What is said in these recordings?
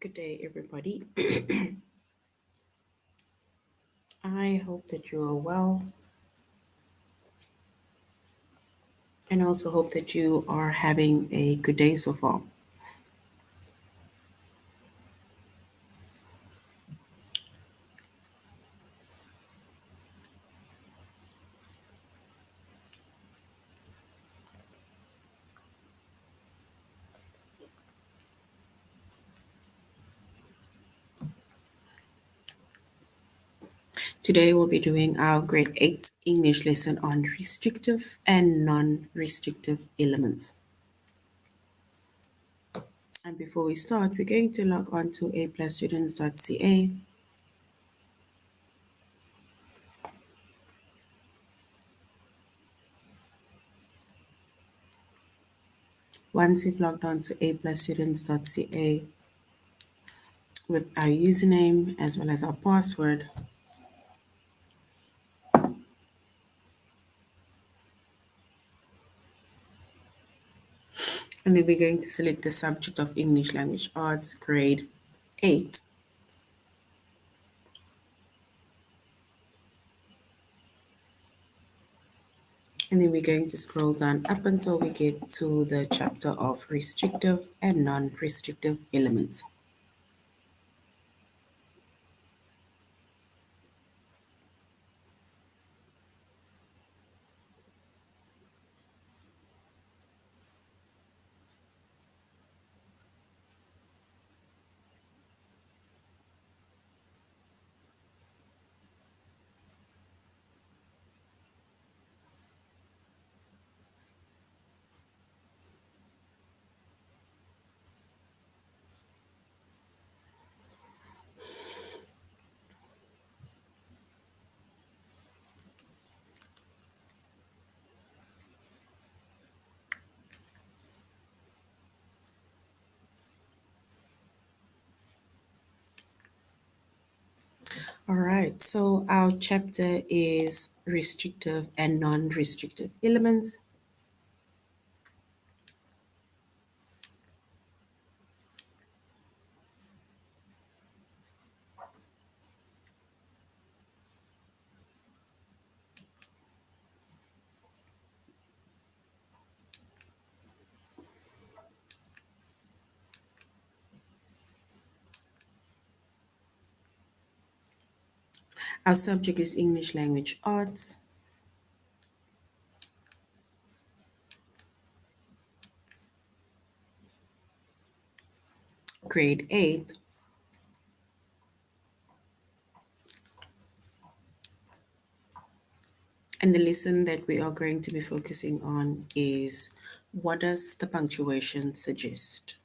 Good day, everybody. I hope that you are well and also hope that you are having a good day so far. Today, we'll be doing our grade 8 English lesson on restrictive and non restrictive elements. And before we start, we're going to log on to aplusstudents.ca. Once we've logged on to aplusstudents.ca with our username as well as our password, and then we're going to select the subject of English Language Arts, grade 8. And then we're going to scroll down up until we get to the chapter of restrictive and non-restrictive elements. All right, so our chapter is restrictive and non-restrictive elements. Our subject is English Language Arts, grade 8. And the lesson that we are going to be focusing on is, what does the punctuation suggest?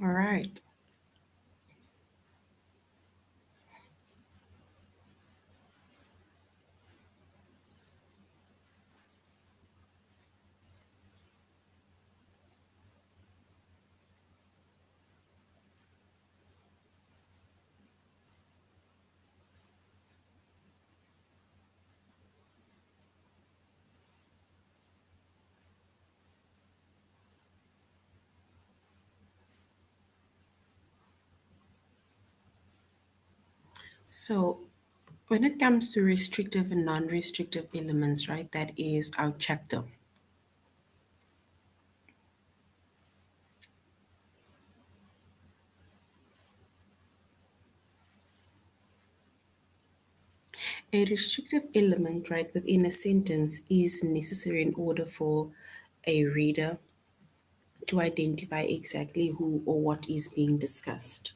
All right. So when it comes to restrictive and non-restrictive elements, right, that is our chapter. A restrictive element, right, within a sentence is necessary in order for a reader to identify exactly who or what is being discussed.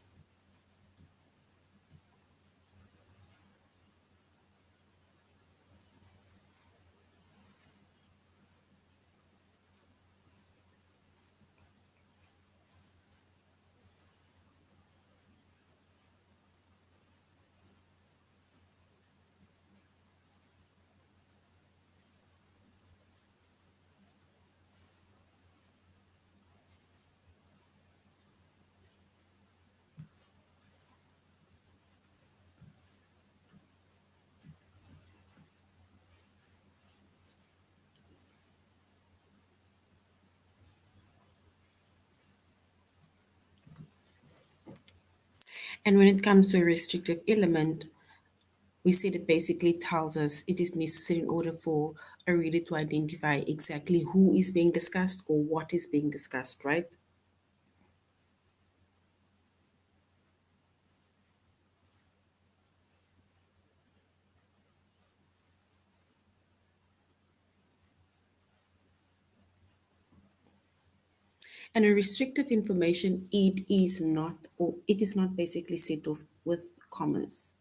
And when it comes to a restrictive element, we said it basically tells us it is necessary in order for a reader to identify exactly who is being discussed or what is being discussed, right? And a restrictive information, it is not basically set off with commas.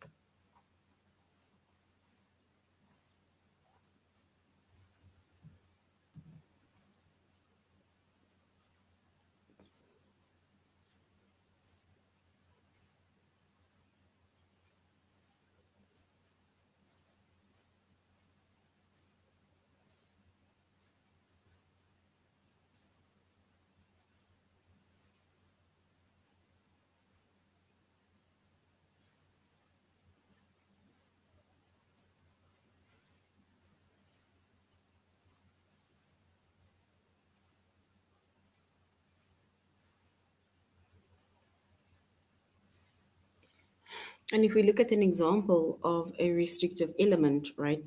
And if we look at an example of a restrictive element, right,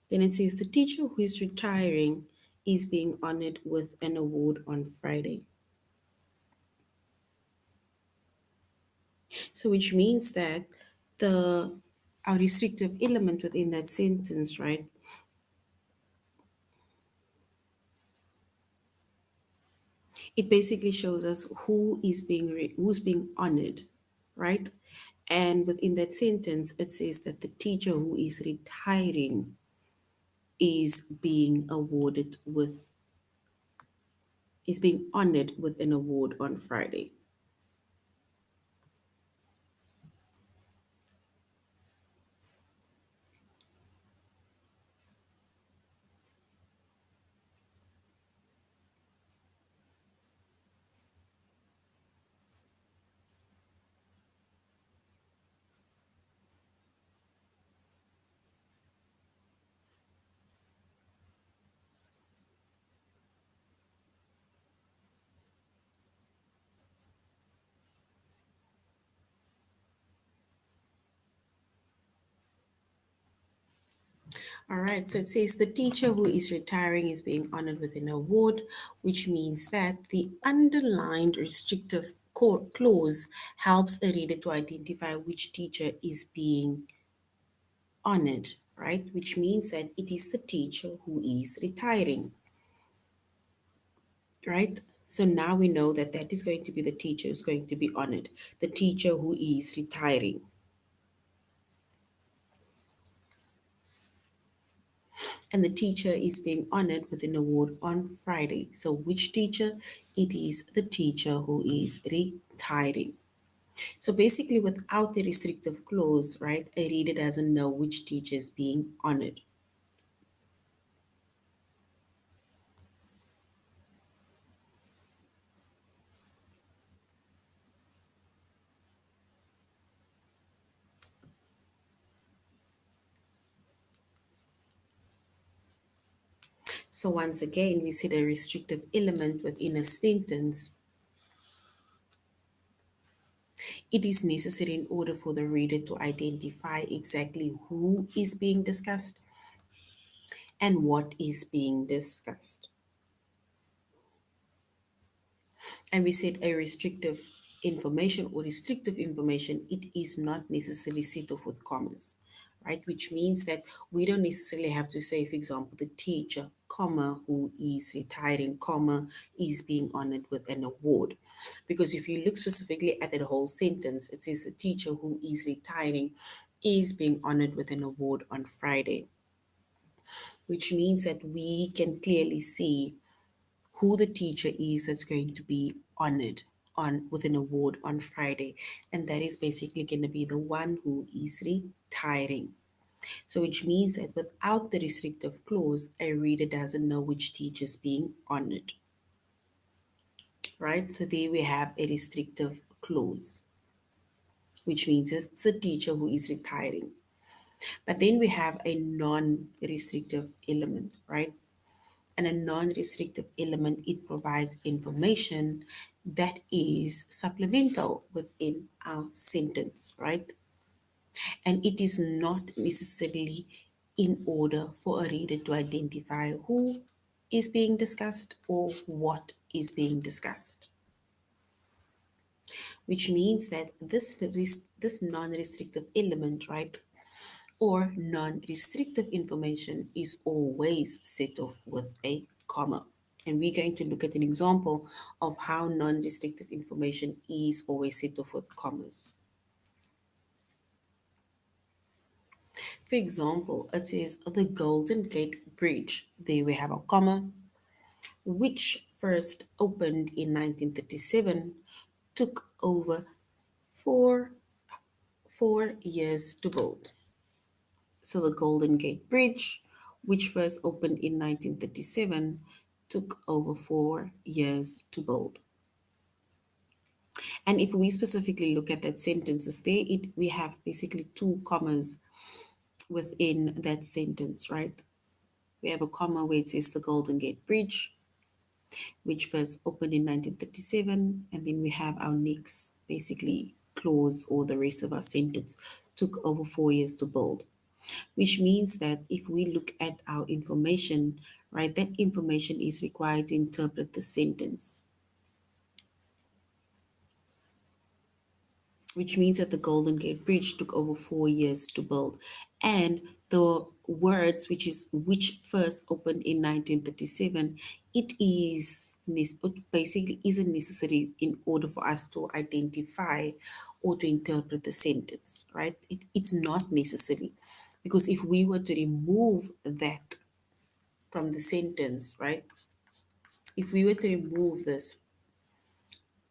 then it says the teacher who is retiring is being honored with an award on Friday. So, which means that the our restrictive element within that sentence, right, it basically shows us who's being honored, right? And within that sentence, it says that the teacher who is retiring is being awarded with is being honored with an award on Friday. All right, so it says the teacher who is retiring is being honored with an award, which means that the underlined restrictive clause helps a reader to identify which teacher is being honored, right? Which means that it is the teacher who is retiring, right? So now we know that that is going to be the teacher who's going to be honored, the teacher who is retiring. And the teacher is being honored with an award on Friday. So, which teacher? It is the teacher who is retiring. So, basically, without the restrictive clause, right, a reader doesn't know which teacher is being honored. So, once again, we see the restrictive element within a sentence. It is necessary in order for the reader to identify exactly who is being discussed and what is being discussed. And we said a restrictive information, it is not necessarily set off with commas, right? Which means that we don't necessarily have to say, for example, the teacher, comma, who is retiring, comma, is being honored with an award. Because if you look specifically at that whole sentence, it says the teacher who is retiring is being honored with an award on Friday, which means that we can clearly see who the teacher is that's going to be honored on with an award on Friday. And that is basically going to be the one who is retiring. So which means that without the restrictive clause, a reader doesn't know which teacher is being honored. Right? So there we have a restrictive clause, which means it's the teacher who is retiring. But then we have a non-restrictive element, right? And a non-restrictive element, it provides information that is supplemental within our sentence, right? And it is not necessarily in order for a reader to identify who is being discussed or what is being discussed, which means that this non-restrictive element, right, or non-restrictive information is always set off with a comma. And we're going to look at an example of how non-restrictive information is always set off with commas. For example, it says the Golden Gate Bridge. There we have a comma, which first opened in 1937, took over four, 4 years to build. So the Golden Gate Bridge, which first opened in 1937, took over 4 years to build. And if we specifically look at that sentences there, we have basically two commas within that sentence, right? We have a comma where it says the Golden Gate Bridge, which first opened in 1937, and then we have our next basically clause or the rest of our sentence took over 4 years to build, which means that if we look at our information, right, that information is required to interpret the sentence, which means that the Golden Gate Bridge took over 4 years to build. And the words, which first opened in 1937, it basically isn't necessary in order for us to identify or to interpret the sentence, right? It's not necessary. Because if we were to remove that from the sentence, right? If we were to remove this,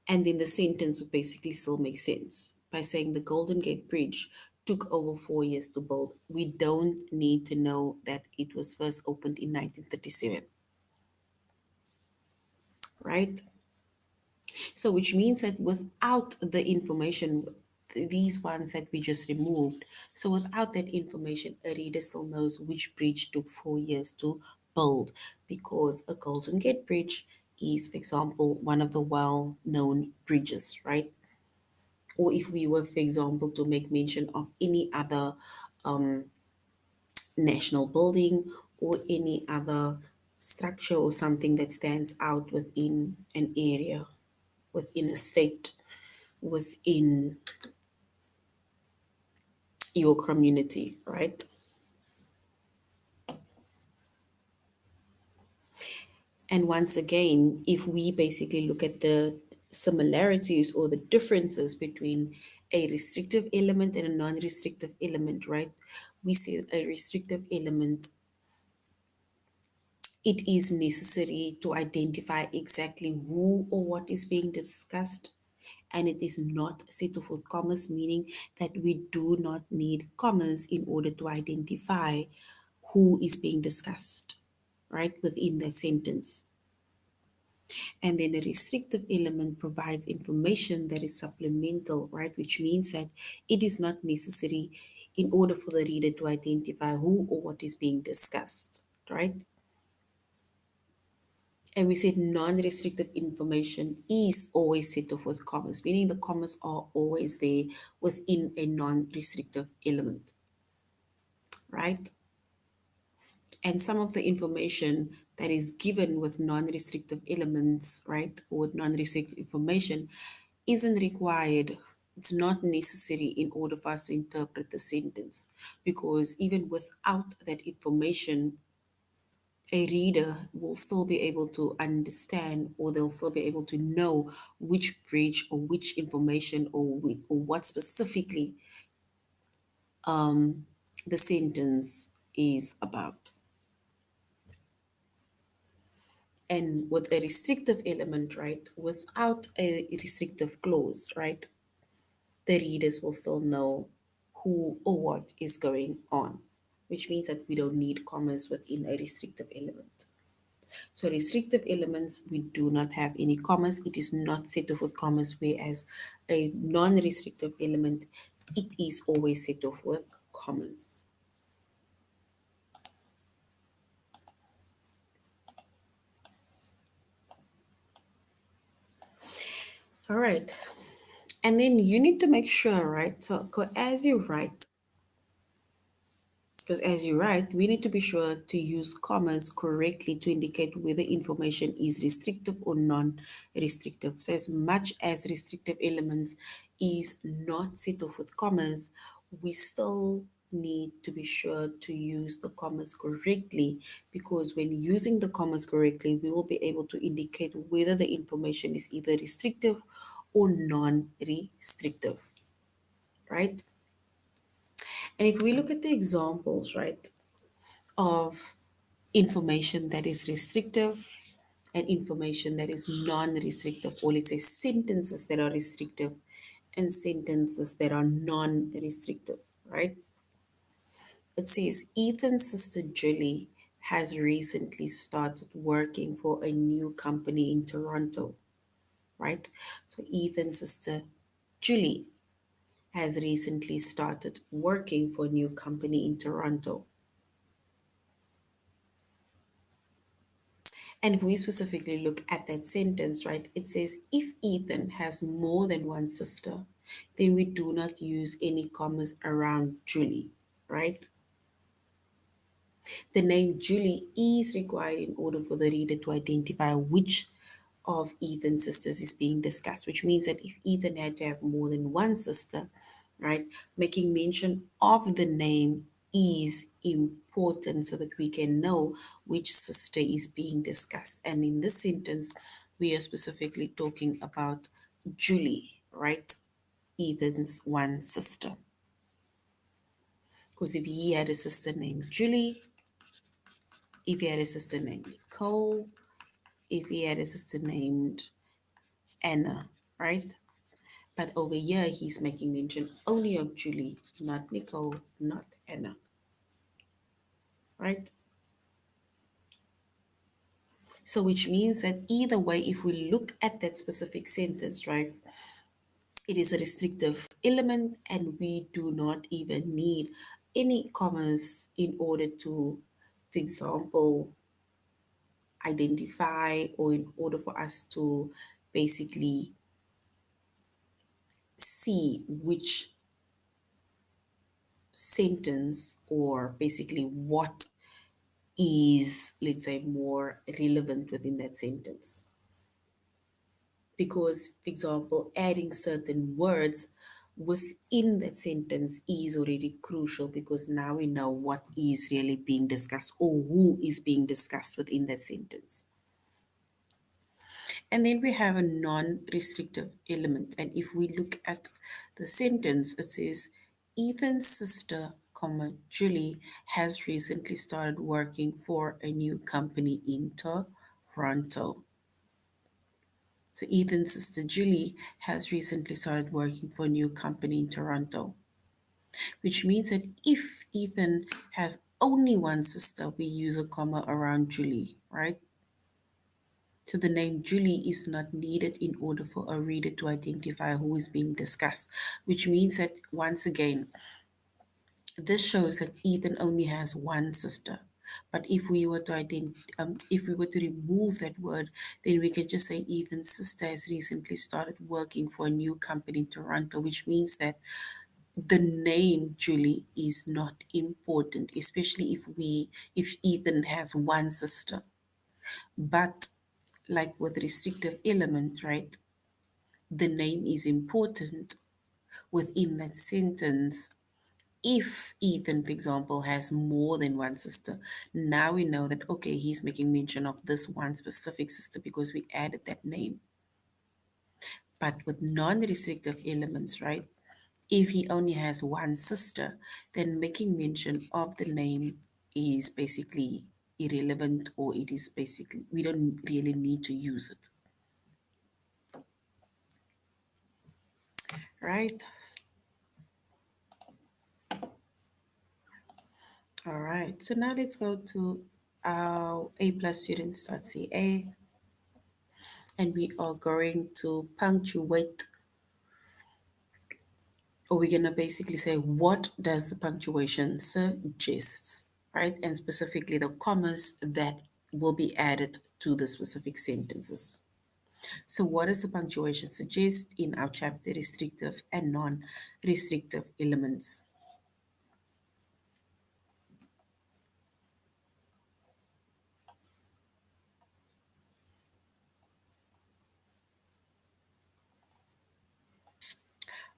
and then the sentence would basically still make sense by saying the Golden Gate Bridge took over 4 years to build. We don't need to know that it was first opened in 1937, right? So, which means that without the information, these ones that we just removed, so without that information, a reader still knows which bridge took 4 years to build because a Golden Gate Bridge is, for example, one of the well known bridges, right? Or if we were, for example, to make mention of any other national building or any other structure or something that stands out within an area, within a state, within your community, right? And once again, if we basically look at the similarities or the differences between a restrictive element and a non restrictive element, right? We say a restrictive element, it is necessary to identify exactly who or what is being discussed, and it is not set off with commas, meaning that we do not need commas in order to identify who is being discussed, right, within that sentence. And then a restrictive element provides information that is supplemental, right, which means that it is not necessary in order for the reader to identify who or what is being discussed, right? And we said non-restrictive information is always set off with commas, meaning the commas are always there within a non-restrictive element, right? And some of the information that is given with non-restrictive elements, right, or with non-restrictive information isn't required It's not necessary in order for us to interpret the sentence, because even without that information, a reader will still be able to understand, or they'll still be able to know which bridge or which information or what specifically the sentence is about. And with a restrictive element, right, without a restrictive clause, right, the readers will still know who or what is going on, which means that we don't need commas within a restrictive element. So restrictive elements, we do not have any commas. It is not set off with commas, whereas a non-restrictive element, it is always set off with commas. All right. And then you need to make sure, right? So as you write, because as you write, we need to be sure to use commas correctly to indicate whether information is restrictive or non-restrictive. So as much as restrictive elements is not set off with commas, we still need to be sure to use the commas correctly, because when using the commas correctly, we will be able to indicate whether the information is either restrictive or non-restrictive, right? And if we look at the examples, right, of information that is restrictive and information that is non-restrictive, or let's say sentences that are restrictive and sentences that are non-restrictive, right? It says Ethan's sister Julie has recently started working for a new company in Toronto, right? So Ethan's sister Julie has recently started working for a new company in Toronto. And if we specifically look at that sentence, right, it says if Ethan has more than one sister, then we do not use any commas around Julie, right? The name Julie is required in order for the reader to identify which of Ethan's sisters is being discussed, which means that if Ethan had to have more than one sister, right, making mention of the name is important so that we can know which sister is being discussed. And in this sentence, we are specifically talking about Julie, right? Ethan's one sister. Because if he had a sister named Julie, if he had a sister named Nicole, if he had a sister named Anna, right? But over here, he's making mention only of Julie, not Nicole, not Anna, right? So, which means that either way, if we look at that specific sentence, right, it is a restrictive element, and we do not even need any commas in order to, for example, identify, or in order for us to basically see which sentence, or basically what is, let's say, more relevant within that sentence. Because, for example, adding certain words within that sentence is already crucial, because now we know what is really being discussed or who is being discussed within that sentence. And then we have a non-restrictive element. And if we look at the sentence, it says Ethan's sister, comma, Julie has recently started working for a new company in Toronto. So Ethan's sister Julie has recently started working for a new company in Toronto, which means that if Ethan has only one sister, we use a comma around Julie, right? So the name Julie is not needed in order for a reader to identify who is being discussed, which means that once again, this shows that Ethan only has one sister. But if we were to if we were to remove that word, then we can just say Ethan's sister has recently started working for a new company in Toronto, which means that the name Julie is not important, especially if Ethan has one sister. But like with restrictive element, right? The name is important, within that sentence. If Ethan, for example, has more than one sister, now we know that, okay, he's making mention of this one specific sister because we added that name. But with non restrictive elements, right? If he only has one sister, then making mention of the name is basically irrelevant, or it is basically, we don't really need to use it, right? All right, so now let's go to our A plus students.ca, and we are going to punctuate, or we're going to basically say, what does the punctuation suggest, right? And specifically the commas that will be added to the specific sentences. So, what does the punctuation suggest in our chapter restrictive and non restrictive elements?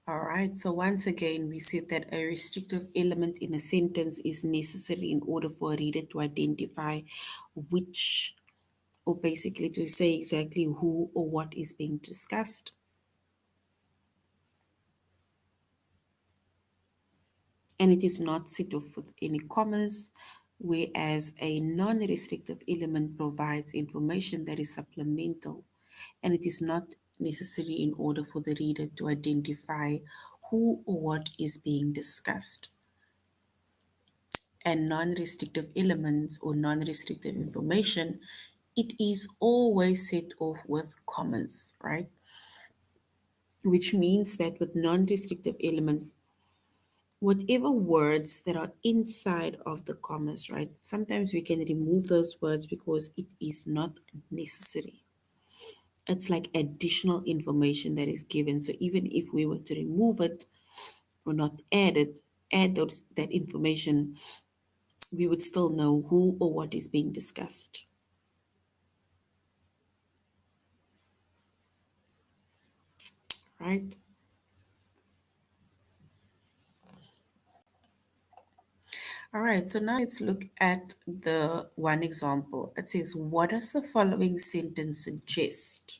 All right, so once again, we said that a restrictive element in a sentence is necessary in order for a reader to identify which, or basically to say exactly who or what is being discussed. And it is not set off with any commas, whereas a non restrictive element provides information that is supplemental, and it is not necessary in order for the reader to identify who or what is being discussed. And non restrictive elements or non restrictive information, it is always set off with commas, right? Which means that with non restrictive elements, whatever words that are inside of the commas, right? Sometimes we can remove those words because it is not necessary. It's like additional information that is given. So even if we were to remove it or not add it, add those that information, we would still know who or what is being discussed, right? All right, so now let's look at the one example. It says, what does the following sentence suggest?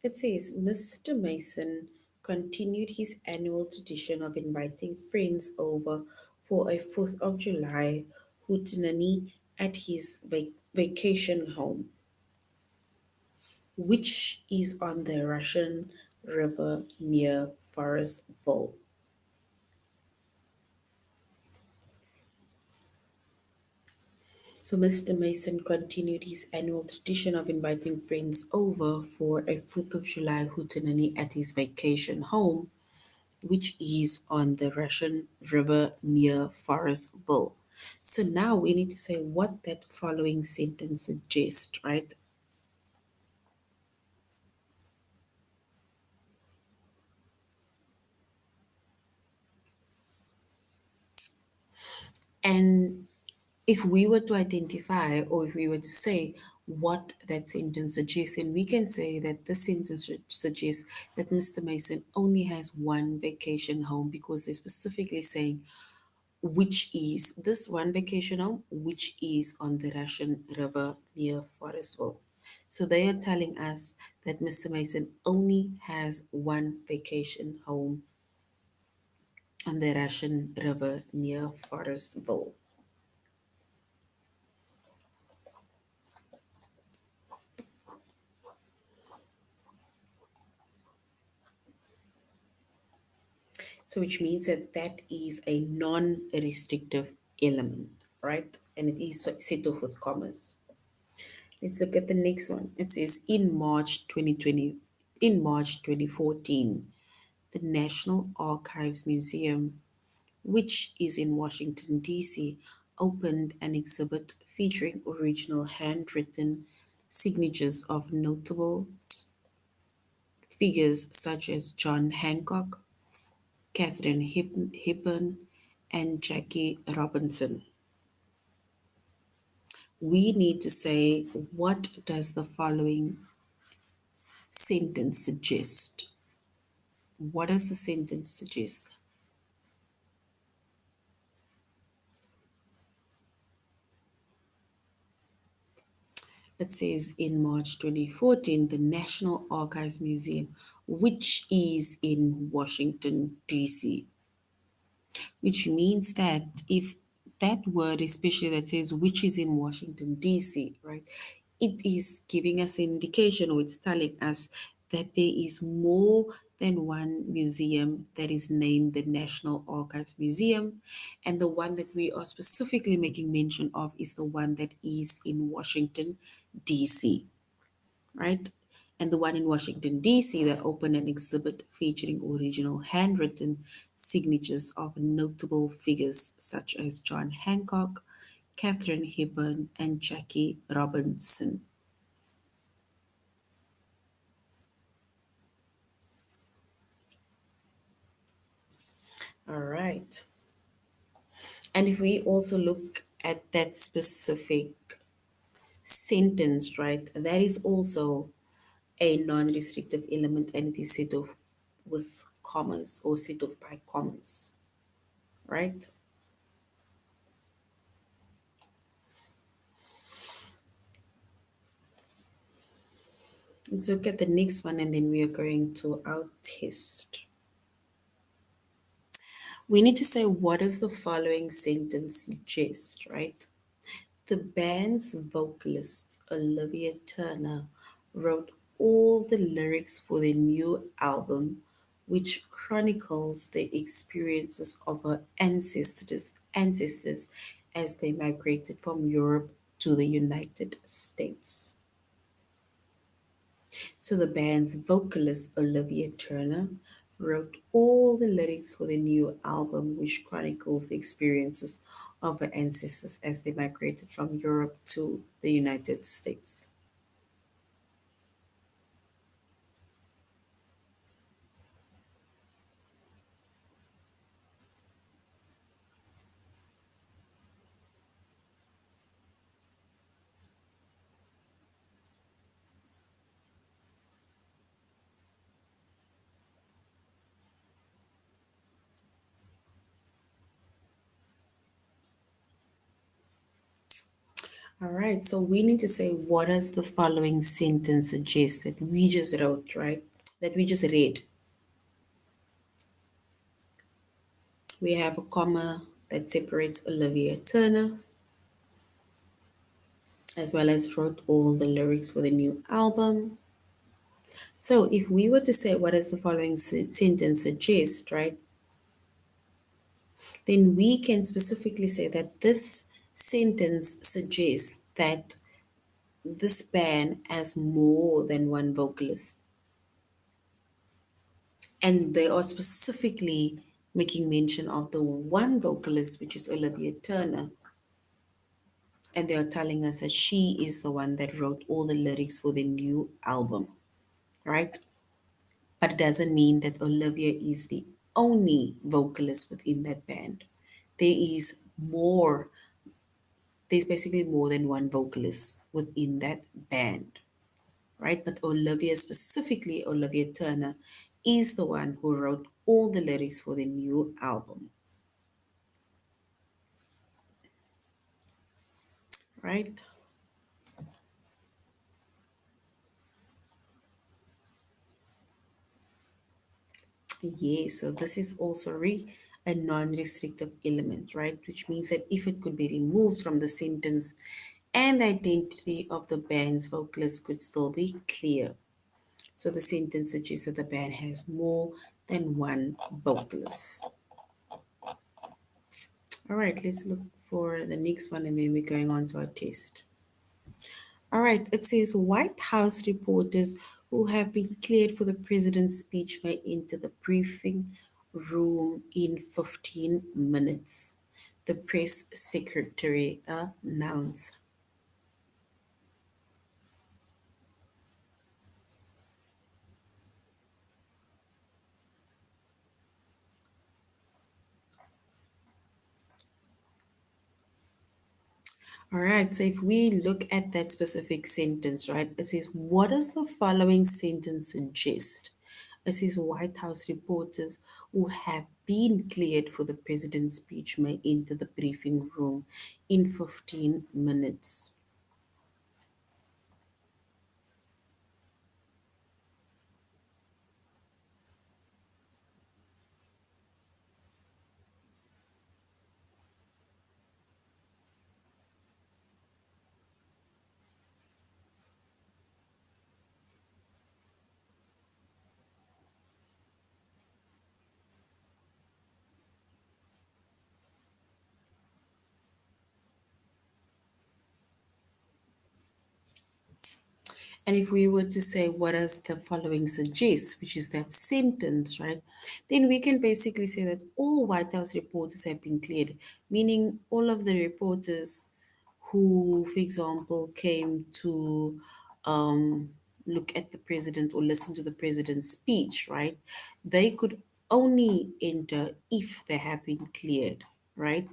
It says, Mr. Mason continued his annual tradition of inviting friends over for a 4th of July hootenanny at his vacation home, which is on the Russian River near Forestville. So Mr. Mason continued his annual tradition of inviting friends over for a 4th of July hootenanny at his vacation home, which is on the Russian River near Forestville. So now we need to say what that following sentence suggests, right? And if we were to identify, or if we were to say what that sentence suggests, and we can say that the sentence suggests that Mr. Mason only has one vacation home because they're specifically saying which is this one vacation home, which is on the Russian River near Forestville. So they are telling us that Mr. Mason only has one vacation home on the Russian River near Forestville. So which means that that is a non-restrictive element, right? And it is set off with commas. Let's look at the next one. It says in March 2014, the National Archives Museum, which is in Washington, D.C., opened an exhibit featuring original handwritten signatures of notable figures such as John Hancock, Catherine Hepburn, and Jackie Robinson. We need to say, what does the following sentence suggest? What does the sentence suggest? It says in March 2014, the National Archives Museum, which is in Washington, D.C., which means that if that word, especially that says which is in Washington, D.C., right, it is giving us an indication or it's telling us that there is more than one museum that is named the National Archives Museum. And the one that we are specifically making mention of is the one that is in Washington, D.C., right? And the one in Washington, D.C., that opened an exhibit featuring original handwritten signatures of notable figures such as John Hancock, Katharine Hepburn, and Jackie Robinson. All right. And if we also look at that specific sentence, right, that is also a non restrictive element and it is set off with commas or set off by commas, right? Let's look at the next one and then we are going to our test. We need to say what does the following sentence suggest, right? The band's vocalist, Olivia Turner, wrote all the lyrics for their new album, which chronicles the experiences of her ancestors as they migrated from Europe to the United States. So the band's vocalist, Olivia Turner, wrote all the lyrics for the new album, which chronicles the experiences of her ancestors as they migrated from Europe to the United States. All right, so we need to say what does the following sentence suggest that we just wrote, right? That we just read. We have a comma that separates Olivia Turner, as well as wrote all the lyrics for the new album. So if we were to say what does the following sentence suggest, right, then we can specifically say that this sentence suggests that this band has more than one vocalist. And they are specifically making mention of the one vocalist, which is Olivia Turner. And they are telling us that she is the one that wrote all the lyrics for the new album, right? But it doesn't mean that Olivia is the only vocalist within that band. There is more, there's basically more than one vocalist within that band, right? But Olivia, specifically Olivia Turner, is the one who wrote all the lyrics for the new album, right? Yes, so this is also a non-restrictive element, right? Which means that if it could be removed from the sentence and the identity of the band's vocalist could still be clear. So the sentence suggests that the band has more than one vocalist. All right, let's look for the next one and then we're going on to our test. All right, it says White House reporters who have been cleared for the president's speech may enter the briefing room in 15 minutes, the press secretary announced. All right, so if we look at that specific sentence, right, it says, what does the following sentence suggest? It says White House reporters who have been cleared for the president's speech may enter the briefing room in 15 minutes. And if we were to say, what does the following suggest, which is that sentence, right? Then we can basically say that all White House reporters have been cleared, meaning all of the reporters who, for example, came to look at the president or listen to the president's speech, right? They could only enter if they have been cleared, right?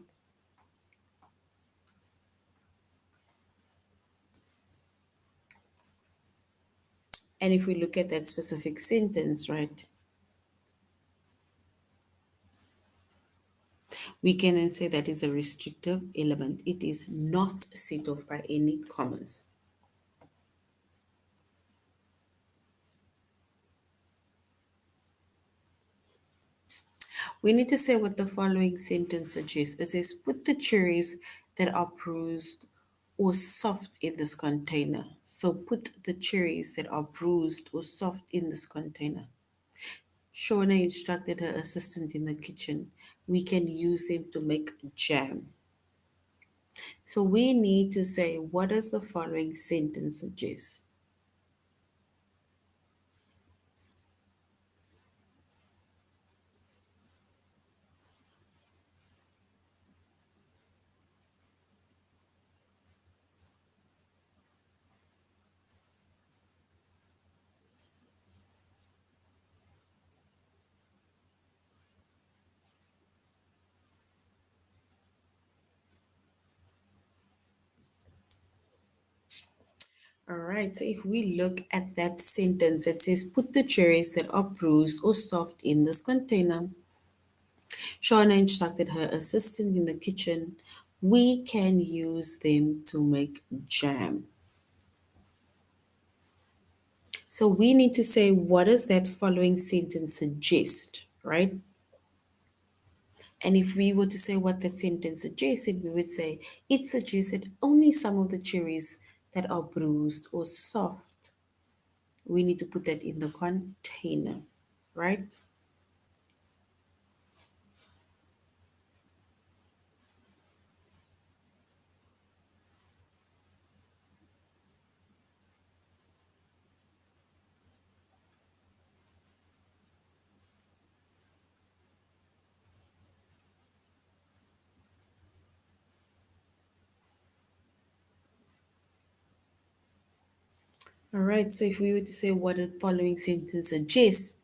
And if we look at that specific sentence, right, we can then say that is a restrictive element. It is not set off by any commas. We need to say what the following sentence suggests. It says, put the cherries that are bruised or soft in this container. So put the cherries that are bruised or soft in this container. Shauna instructed her assistant in the kitchen. We can use them to make jam. So we need to say, what does the following sentence suggest? All right, so if we look at that sentence, it says, put the cherries that are bruised or soft in this container. Shauna instructed her assistant in the kitchen. We can use them to make jam. So we need to say, what does that following sentence suggest, right? And if we were to say what that sentence suggested, we would say, it suggested only some of the cherries that are bruised or soft. We need to put that in the container, right? All right, so if we were to say what the following sentence suggests,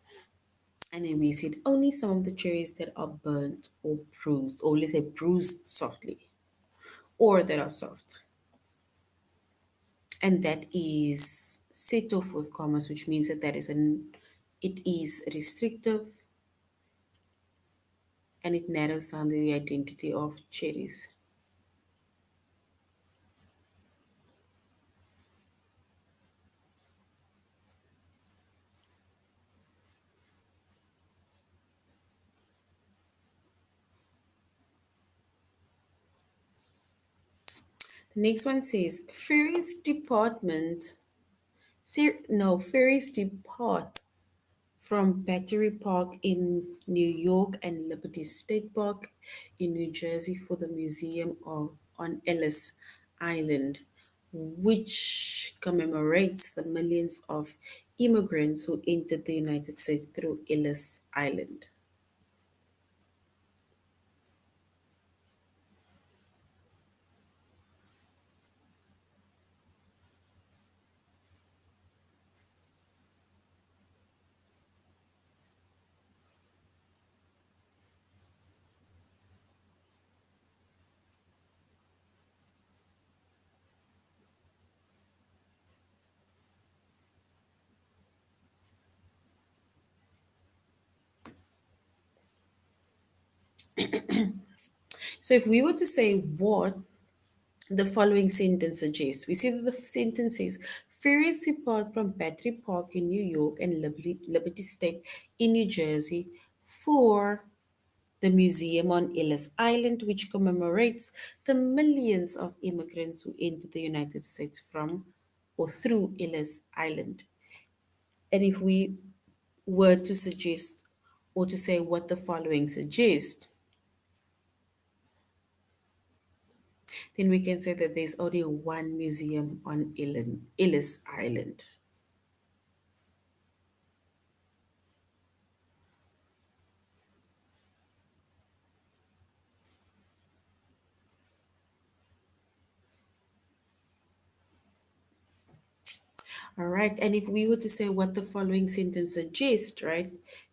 and then we said only some of the cherries that are burnt or bruised, or let's say bruised softly, or that are soft. And that is set off with commas, which means that it is restrictive and it narrows down the identity of cherries. The next one says ferries depart from Battery Park in New York and Liberty State Park in New Jersey for the Museum of on Ellis Island, which commemorates the millions of immigrants who entered the United States through Ellis Island. So if we were to say what the following sentence suggests, we see that the sentence says ferries depart from Battery Park in New York and Liberty State in New Jersey for the museum on Ellis Island, which commemorates the millions of immigrants who entered the United States from or through Ellis Island. And if we were to suggest or to say what the following suggest, then we can say that there's only one museum on Ellis Island. All right, and if we were to say what the following sentence suggests, right,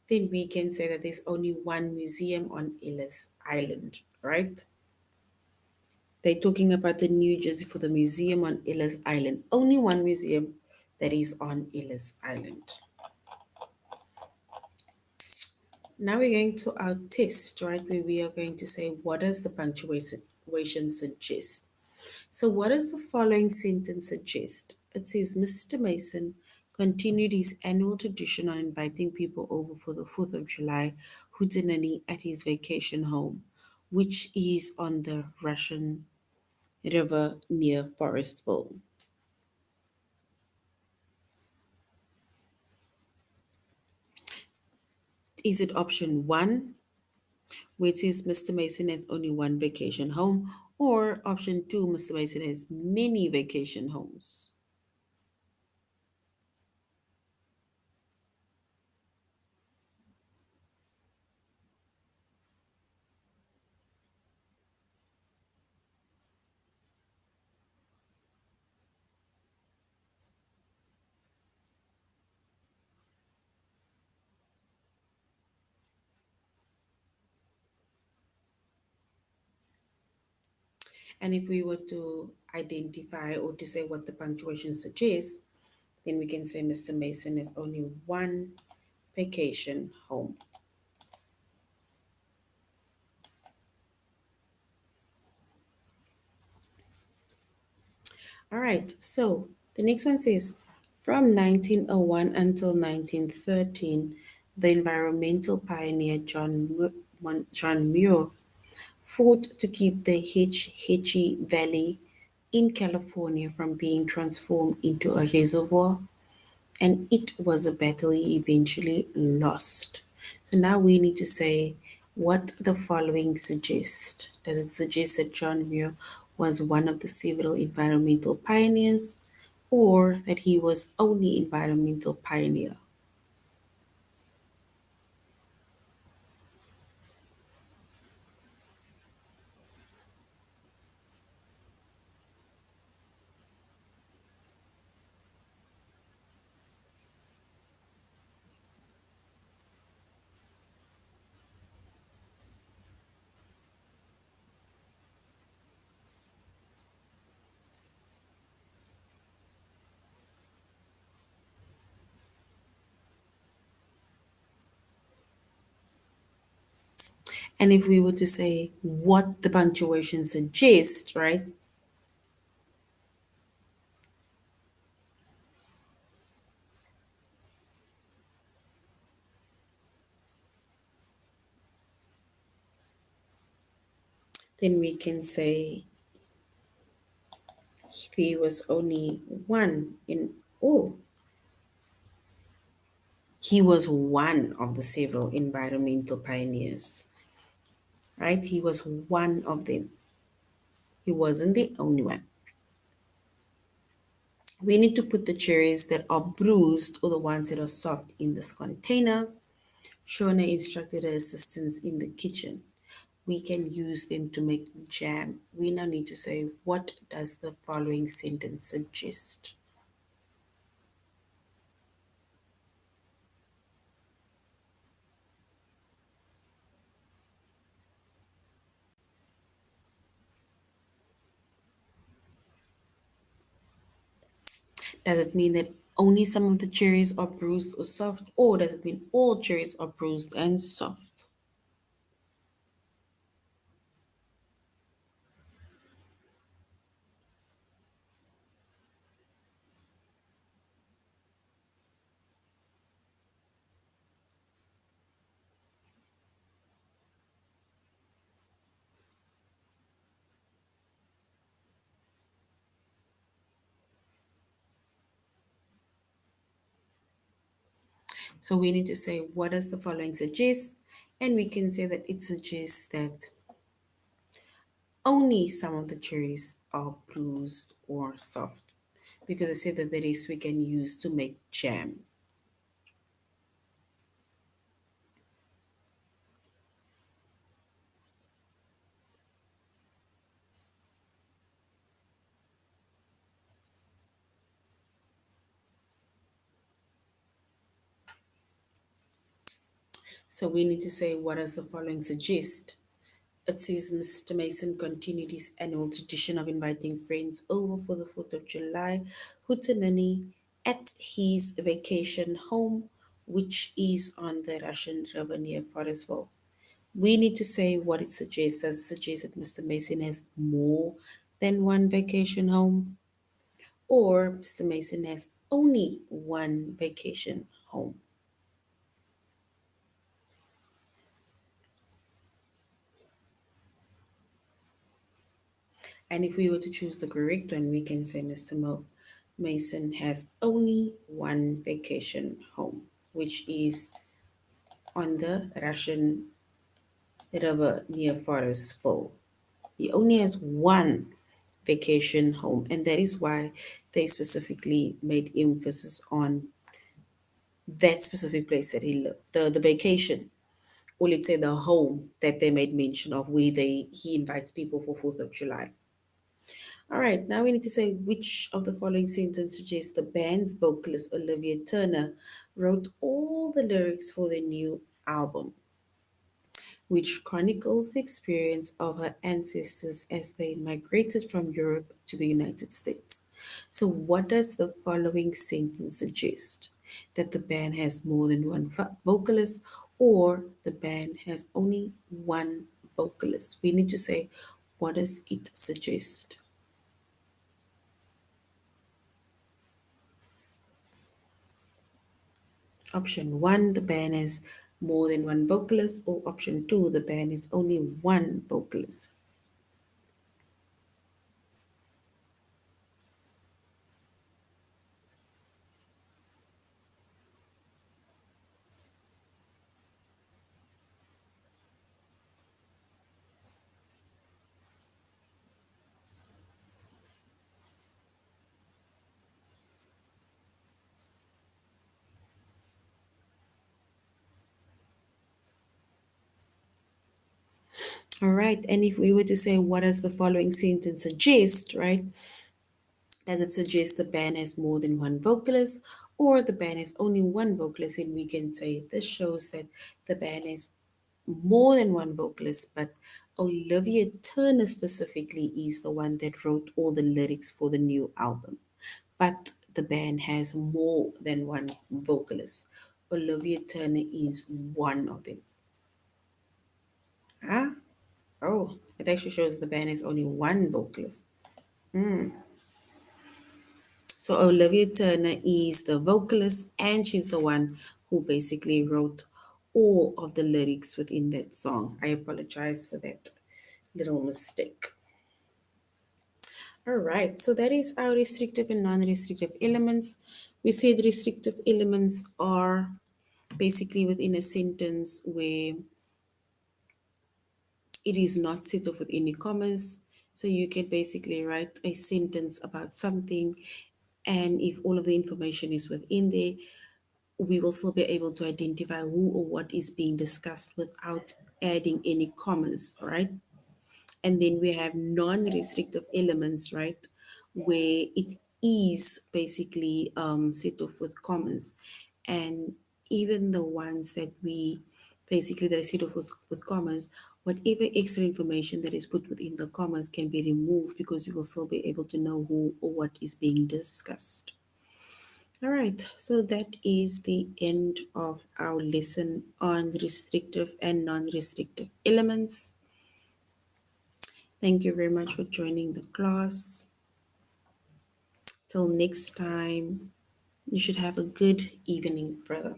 then we can say that there's only one museum on Ellis Island, right? They're talking about the New Jersey for the museum on Ellis Island. Only one museum that is on Ellis Island. Now we're going to our test, right, where we are going to say what does the punctuation suggest? So, what does the following sentence suggest? It says Mr. Mason continued his annual tradition on inviting people over for the 4th of July hootenanny at his vacation home, which is on the Russian River near Forestville. Is it option one, where it says Mr. Mason has only one vacation home, or option two, Mr. Mason has many vacation homes? And if we were to identify or to say what the punctuation suggests, then we can say Mr. Mason has only one vacation home. All right, so the next one says from 1901 until 1913, the environmental pioneer John Muir fought to keep the Hetchy Valley in California from being transformed into a reservoir, and it was a battle he eventually lost. So now we need to say what the following suggest. Does it suggest that John Muir was one of the several environmental pioneers, or that he was only environmental pioneer? And if we were to say what the punctuation suggests, right, then we can say he was only one in, oh, he was one of the several environmental pioneers, right? He was one of them. He wasn't the only one. We need to put the cherries that are bruised or the ones that are soft in this container. Shona instructed her assistants in the kitchen. We can use them to make jam. We now need to say, what does the following sentence suggest? Does it mean that only some of the cherries are bruised or soft, or does it mean all cherries are bruised and soft? So we need to say what does the following suggest, and we can say that it suggests that only some of the cherries are bruised or soft, because I said that the rest we can use to make jam. So we need to say what does the following suggest. It says Mr. Mason continued his annual tradition of inviting friends over for the 4th of July hootenanny at his vacation home, which is on the Russian River near Forestville. We need to say what it suggests. Does it suggest that Mr. Mason has more than one vacation home? Or Mr. Mason has only one vacation home? And if we were to choose the correct one, we can say Mr. Mason has only one vacation home, which is on the Russian River near Forestville. He only has one vacation home, and that is why they specifically made emphasis on that specific place that he lived, the vacation, or let's say the home that they made mention of, where he invites people for 4th of July. All right, now we need to say which of the following sentences suggests the band's vocalist Olivia Turner wrote all the lyrics for the new album, which chronicles the experience of her ancestors as they migrated from Europe to the United States. So, what does the following sentence suggest? That the band has more than one vocalist, or the band has only one vocalist? We need to say, what does it suggest? Option one, the band has more than one vocalist, or option two, the band is only one vocalist. All right, and if we were to say, what does the following sentence suggest, right? Does it suggest the band has more than one vocalist, or the band has only one vocalist? And we can say this shows that the band has more than one vocalist, but Olivia Turner specifically is the one that wrote all the lyrics for the new album. But the band has more than one vocalist. Olivia Turner is one of them. Ah, oh, it actually shows the band has only one vocalist. So Olivia Turner is the vocalist, and she's the one who basically wrote all of the lyrics within that song. I apologize for that little mistake. All right, so that is our restrictive and non-restrictive elements. We said restrictive elements are basically within a sentence where it is not set off with any commas. So you can basically write a sentence about something, and if all of the information is within there, we will still be able to identify who or what is being discussed without adding any commas, right? And then we have non-restrictive elements, right, where it is basically set off with commas. And even the ones that we basically that are set off with commas, whatever extra information that is put within the commas can be removed, because you will still be able to know who or what is being discussed. All right, so that is the end of our lesson on restrictive and non-restrictive elements. Thank you very much for joining the class. Till next time, you should have a good evening, brother.